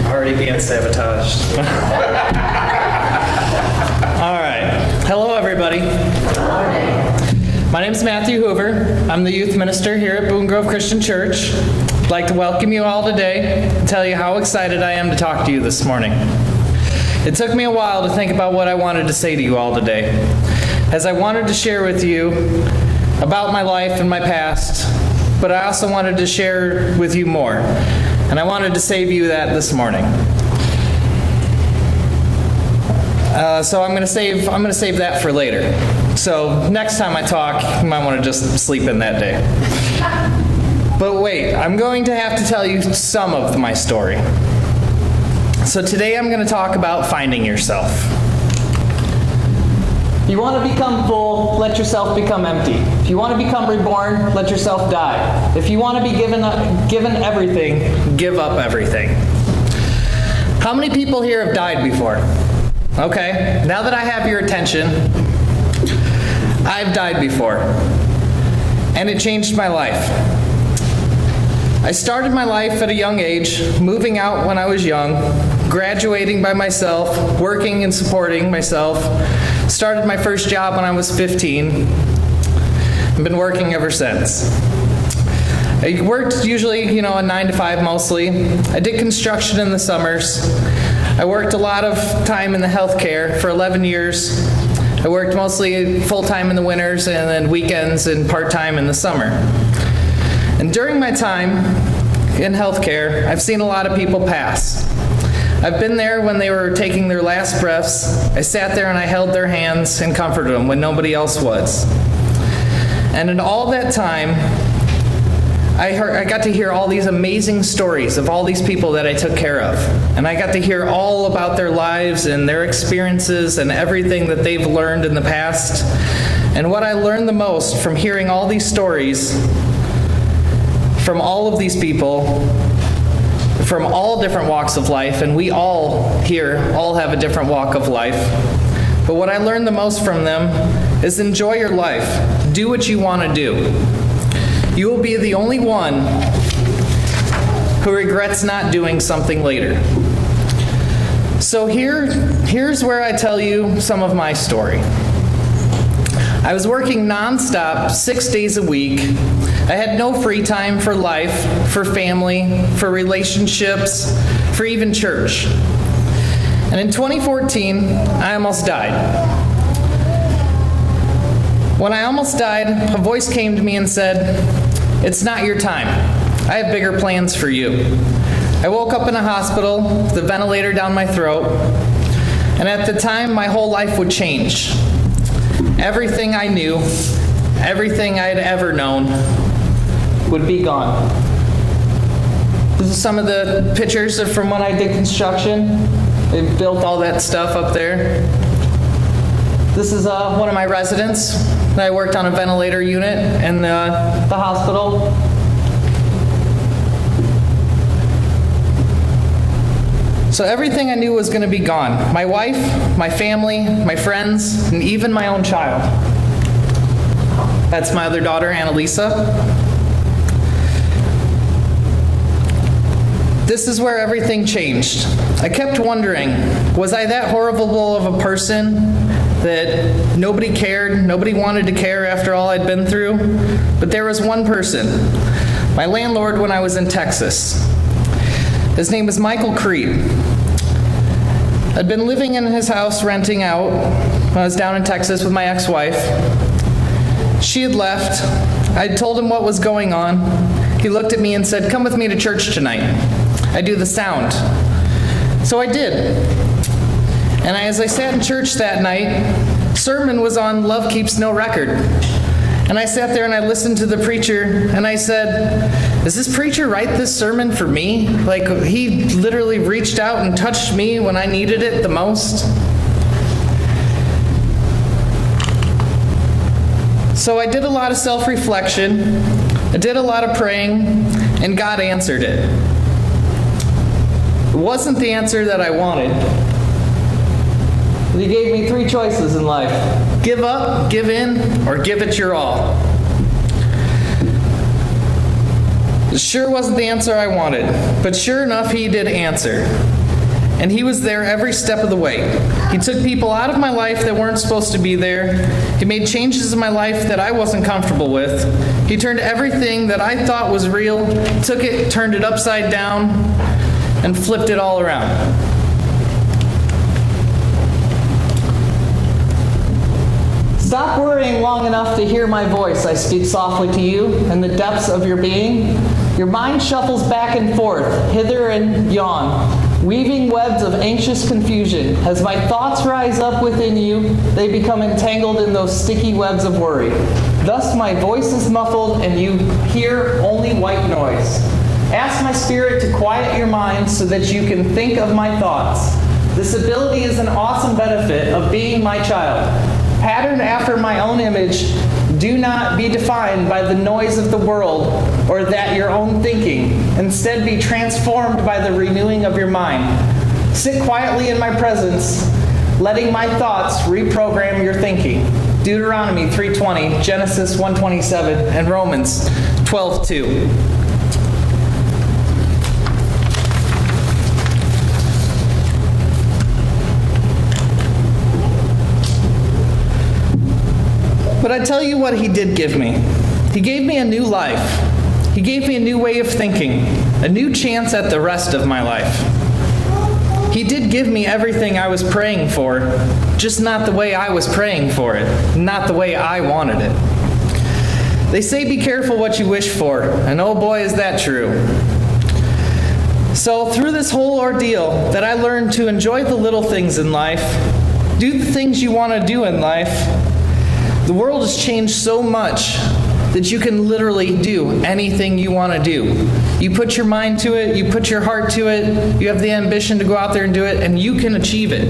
Already being sabotaged. All right. Hello, everybody. My name is Matthew Hoover. I'm the youth minister here at Boone Grove Christian Church. I'd like to welcome you all today and tell you how excited I am to talk to you this morning. It took me a while to think about what I wanted to say to you all today, as I wanted to share with you about my life and my past, but I also wanted to share with you more. And I wanted to save you that this morning. So I'm going to save that for later. So next time I talk, you might want to just sleep in that day. But wait, I'm going to have to tell you some of my story. So today I'm going to talk about finding yourself. If you want to become full, let yourself become empty. If you want to become reborn, let yourself die. If you want to be given everything, give up everything. How many people here have died before? Okay, now that I have your attention, I've died before, and it changed my life. I started my life at a young age, moving out when I was young, graduating by myself, working and supporting myself. Started my first job when I was 15. I've been working ever since. I worked usually, a 9 to 5 mostly. I did construction in the summers. I worked a lot of time in the healthcare for 11 years. I worked mostly full-time in the winters and then weekends and part-time in the summer. And during my time in healthcare, I've seen a lot of people pass. I've been there when they were taking their last breaths. I sat there and I held their hands and comforted them when nobody else was. And in all that time, I got to hear all these amazing stories of all these people that I took care of. And I got to hear all about their lives and their experiences and everything that they've learned in the past. And what I learned the most from hearing all these stories from all of these people from all different walks of life, and we all here all have a different walk of life. But what I learned the most from them is enjoy your life. Do what you want to do. You will be the only one who regrets not doing something later. So here's where I tell you some of my story. I was working nonstop 6 days a week. I had no free time for life, for family, for relationships, for even church. And in 2014, I almost died. When I almost died, a voice came to me and said, "It's not your time. I have bigger plans for you." I woke up in a hospital, with a ventilator down my throat, and at the time, my whole life would change. Everything I knew, everything I had ever known, would be gone. This is some of the pictures from when I did construction. They built all that stuff up there. This is one of my residents. I worked on a ventilator unit in the hospital. So everything I knew was going to be gone. My wife, my family, my friends, and even my own child. That's my other daughter, Annalisa. This is where everything changed. I kept wondering, was I that horrible of a person that nobody cared, nobody wanted to care after all I'd been through? But there was one person, my landlord when I was in Texas. His name was Michael Creed. I'd been living in his house renting out when I was down in Texas with my ex-wife. She had left. I'd told him what was going on. He looked at me and said, "Come with me to church tonight. I do the sound." So I did. And as I sat in church that night, sermon was on Love Keeps No Record. And I sat there and I listened to the preacher and I said, does this preacher write this sermon for me? Like, he literally reached out and touched me when I needed it the most. So I did a lot of self-reflection. I did a lot of praying, and God answered it. It wasn't the answer that I wanted. He gave me 3 choices in life: give up, give in, or give it your all. It sure wasn't the answer I wanted, but sure enough, he did answer. And he was there every step of the way. He took people out of my life that weren't supposed to be there. He made changes in my life that I wasn't comfortable with. He turned everything that I thought was real, took it, turned it upside down, and flipped it all around. Stop worrying long enough to hear my voice. I speak softly to you in the depths of your being. Your mind shuffles back and forth, hither and yon, weaving webs of anxious confusion. As my thoughts rise up within you, they become entangled in those sticky webs of worry. Thus my voice is muffled and you hear only white noise. Ask my spirit to quiet your mind so that you can think of my thoughts. This ability is an awesome benefit of being my child. Patterned after my own image, do not be defined by the noise of the world or that your own thinking. Instead, be transformed by the renewing of your mind. Sit quietly in my presence, letting my thoughts reprogram your thinking. Deuteronomy 3:20, Genesis 1:27, and Romans 12:2. But I tell you what he did give me. He gave me a new life. He gave me a new way of thinking, a new chance at the rest of my life. He did give me everything I was praying for, just not the way I was praying for it, not the way I wanted it. They say be careful what you wish for, and oh boy is that true. So through this whole ordeal that I learned to enjoy the little things in life, do the things you want to do in life. The world has changed so much that you can literally do anything you want to do. You put your mind to it, you put your heart to it, you have the ambition to go out there and do it, and you can achieve it.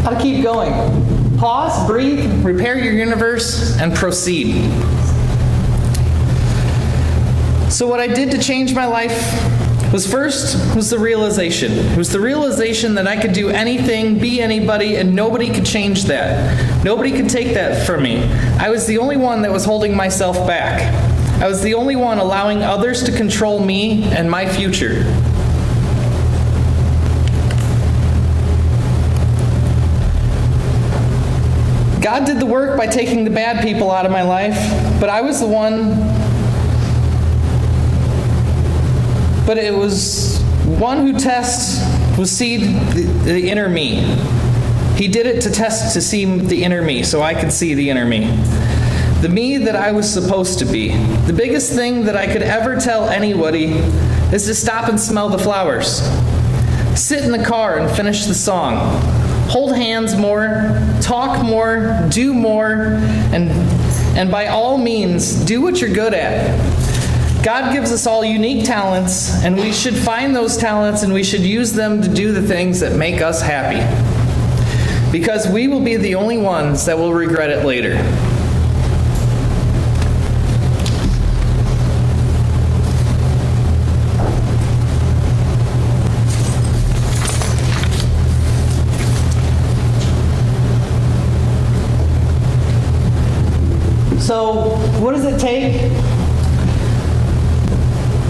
How to keep going. Pause, breathe, repair your universe, and proceed. So what I did to change my life was the realization. It was the realization that I could do anything, be anybody, and nobody could change that. Nobody could take that from me. I was the only one that was holding myself back. I was the only one allowing others to control me and my future. God did the work by taking the bad people out of my life, but I was the one. But it was one who tests will see the inner me. He did it to test to see the inner me, so I could see the inner me. The me that I was supposed to be. The biggest thing that I could ever tell anybody is to stop and smell the flowers. Sit in the car and finish the song. Hold hands more, talk more, do more, and by all means, do what you're good at. God gives us all unique talents, and we should find those talents and we should use them to do the things that make us happy. Because we will be the only ones that will regret it later. So, what does it take?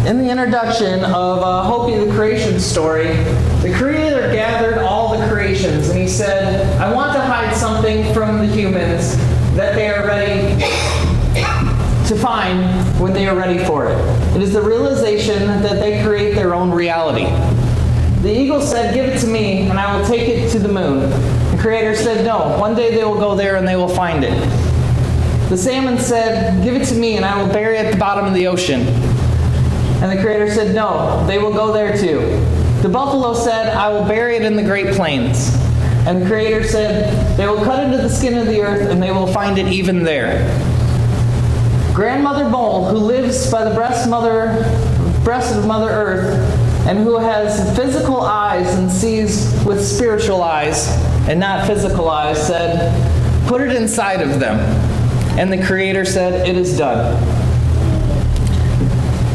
In the introduction of Hopi the Creation story, the Creator gathered all the creations and he said, I want to hide something from the humans that they are ready to find when they are ready for it. It is the realization that they create their own reality. The eagle said, give it to me and I will take it to the moon. The Creator said, no, one day they will go there and they will find it. The salmon said, give it to me and I will bury it at the bottom of the ocean. And the Creator said, no, they will go there too. The buffalo said, I will bury it in the great plains. And the Creator said, they will cut into the skin of the earth, and they will find it even there. Grandmother Mole, who lives by the breast of Mother Earth, and who has physical eyes and sees with spiritual eyes and not physical eyes, said, put it inside of them. And the Creator said, it is done.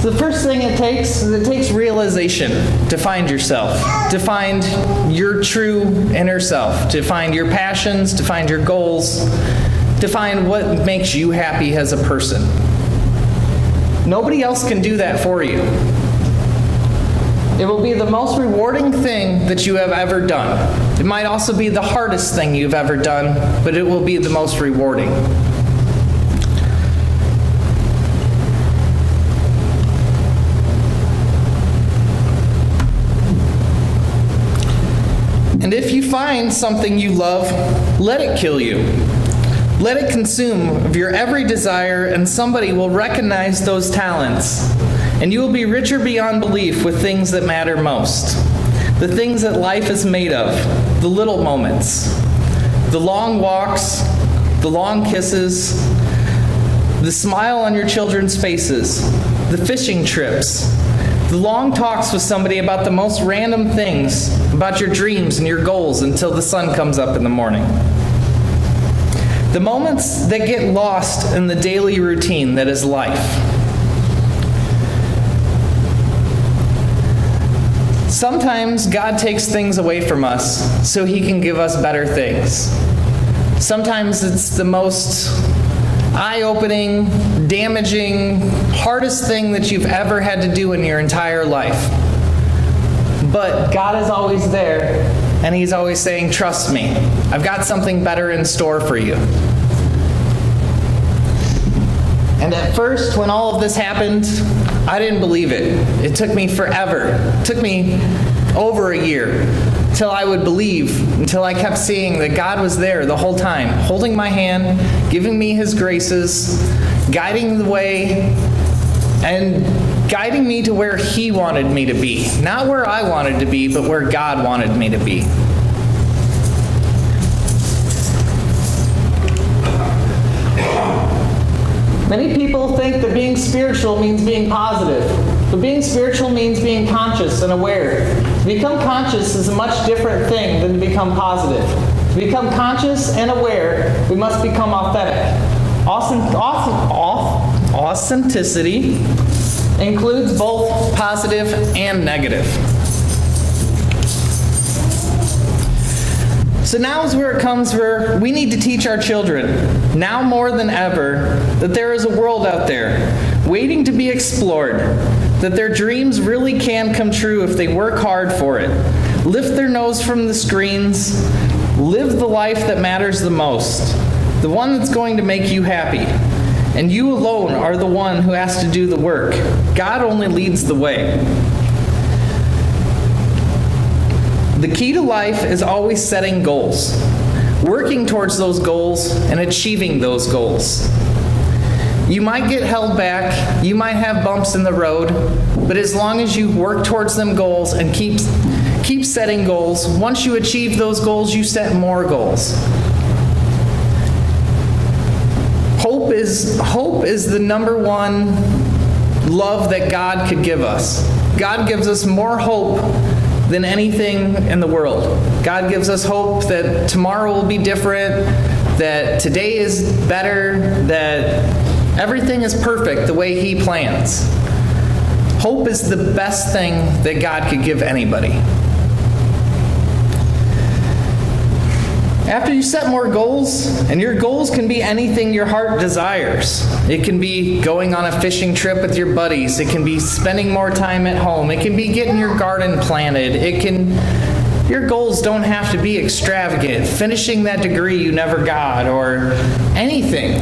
So the first thing it takes realization to find yourself, to find your true inner self, to find your passions, to find your goals, to find what makes you happy as a person. Nobody else can do that for you. It will be the most rewarding thing that you have ever done. It might also be the hardest thing you've ever done, but it will be the most rewarding. And if you find something you love, let it kill you. Let it consume of your every desire, and somebody will recognize those talents. And you will be richer beyond belief with things that matter most. The things that life is made of, the little moments, the long walks, the long kisses, the smile on your children's faces, the fishing trips, the long talks with somebody about the most random things, about your dreams and your goals until the sun comes up in the morning. The moments that get lost in the daily routine that is life. Sometimes God takes things away from us so He can give us better things. Sometimes it's the most eye-opening, damaging, hardest thing that you've ever had to do in your entire life. But God is always there, and He's always saying, trust me, I've got something better in store for you. And at first, when all of this happened, I didn't believe it. It took me forever. It took me over a year till I would believe, until I kept seeing that God was there the whole time, holding my hand, giving me His graces, guiding the way, and guiding me to where He wanted me to be. Not where I wanted to be, but where God wanted me to be. Many people think that being spiritual means being positive, but being spiritual means being conscious and aware. To become conscious is a much different thing than to become positive. To become conscious and aware, we must become authentic. Authenticity includes both positive and negative. So now is where it comes where we need to teach our children, now more than ever, that there is a world out there waiting to be explored, that their dreams really can come true if they work hard for it, lift their nose from the screens, live the life that matters the most, the one that's going to make you happy. And you alone are the one who has to do the work. God only leads the way. The key to life is always setting goals, working towards those goals, and achieving those goals. You might get held back, you might have bumps in the road, but as long as you work towards them goals and keep setting goals, once you achieve those goals, you set more goals. Hope is the number one love that God could give us. God gives us more hope than anything in the world. God gives us hope that tomorrow will be different, that today is better, that everything is perfect the way He plans. Hope is the best thing that God could give anybody. After you set more goals, and your goals can be anything your heart desires. It can be going on a fishing trip with your buddies. It can be spending more time at home. It can be getting your garden planted. Your goals don't have to be extravagant. Finishing that degree you never got or anything.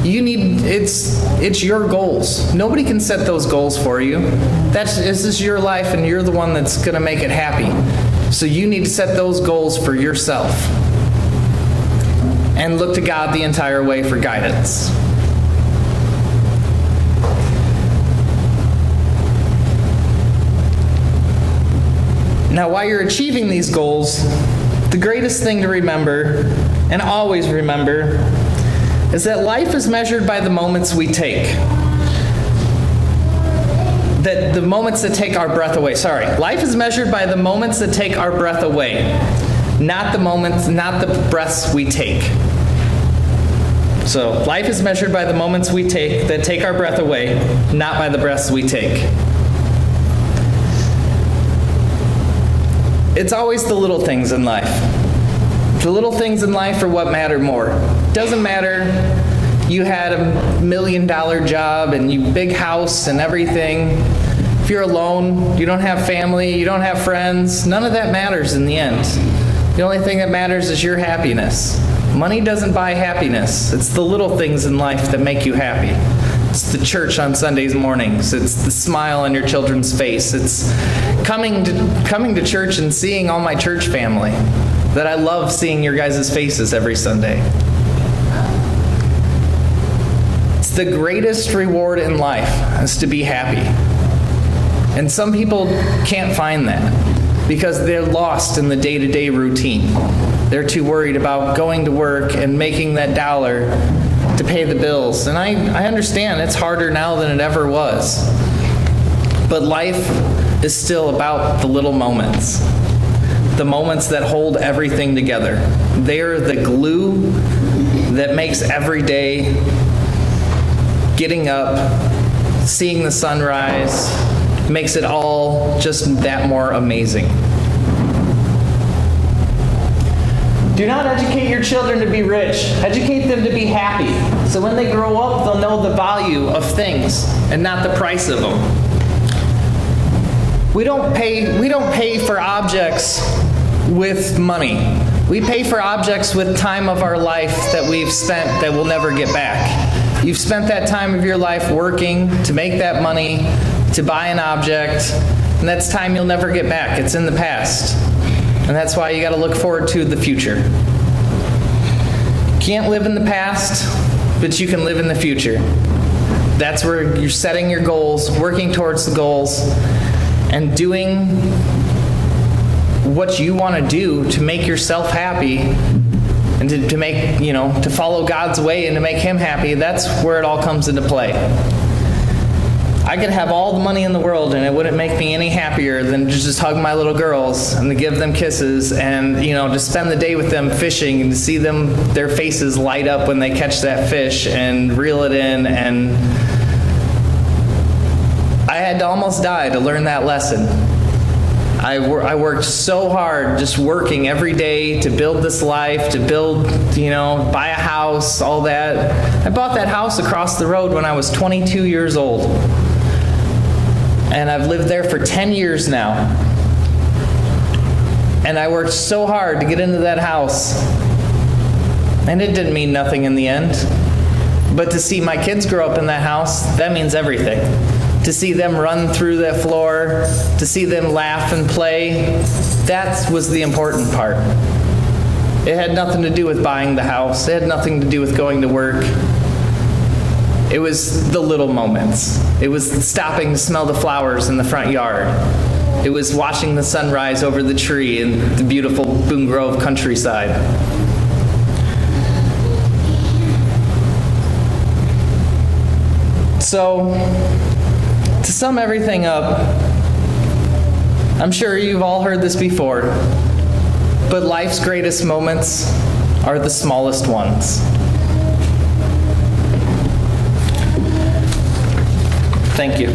It's your goals. Nobody can set those goals for you. This is your life, and you're the one that's going to make it happy. So you need to set those goals for yourself. And look to God the entire way for guidance. Now, while you're achieving these goals, the greatest thing to remember, and always remember, is that life is measured by the moments we take. That the moments that take our breath away. Life is measured by the moments that take our breath away, not the breaths we take. So, life is measured by the moments we take that take our breath away, not by the breaths we take. It's always the little things in life. The little things in life are what matter more. Doesn't matter you had $1 million job and you big house and everything. If you're alone, you don't have family, you don't have friends, none of that matters in the end. The only thing that matters is your happiness. Money doesn't buy happiness. It's the little things in life that make you happy. It's the church on Sundays mornings. It's the smile on your children's face. It's coming to church and seeing all my church family. That I love seeing your guys' faces every Sunday. It's the greatest reward in life is to be happy. And some people can't find that because they're lost in the day-to-day routine. They're too worried about going to work and making that dollar to pay the bills. And I understand it's harder now than it ever was. But life is still about the little moments. The moments that hold everything together. They're the glue that makes every day, getting up, seeing the sunrise, makes it all just that more amazing. Do not educate your children to be rich. Educate them to be happy. So when they grow up, they'll know the value of things and not the price of them. We don't pay for objects with money. We pay for objects with time of our life that we've spent that we'll never get back. You've spent that time of your life working to make that money, to buy an object, and that's time you'll never get back. It's in the past. And that's why you got to look forward to the future. Can't live in the past, but you can live in the future. That's where you're setting your goals, working towards the goals, and doing what you want to do to make yourself happy and to make, to follow God's way and to make Him happy. That's where it all comes into play. I could have all the money in the world and it wouldn't make me any happier than to just hug my little girls and to give them kisses and, to spend the day with them fishing and to see their faces light up when they catch that fish and reel it in. And I had to almost die to learn that lesson. I worked so hard, just working every day to build this life, to build, buy a house, all that. I bought that house across the road when I was 22 years old. And I've lived there for 10 years now. And I worked so hard to get into that house. And it didn't mean nothing in the end. But to see my kids grow up in that house, that means everything. To see them run through that floor, to see them laugh and play, that was the important part. It had nothing to do with buying the house. It had nothing to do with going to work. It was the little moments. It was stopping to smell the flowers in the front yard. It was watching the sunrise over the tree in the beautiful Boone Grove countryside. So, to sum everything up, I'm sure you've all heard this before, but life's greatest moments are the smallest ones. Thank you.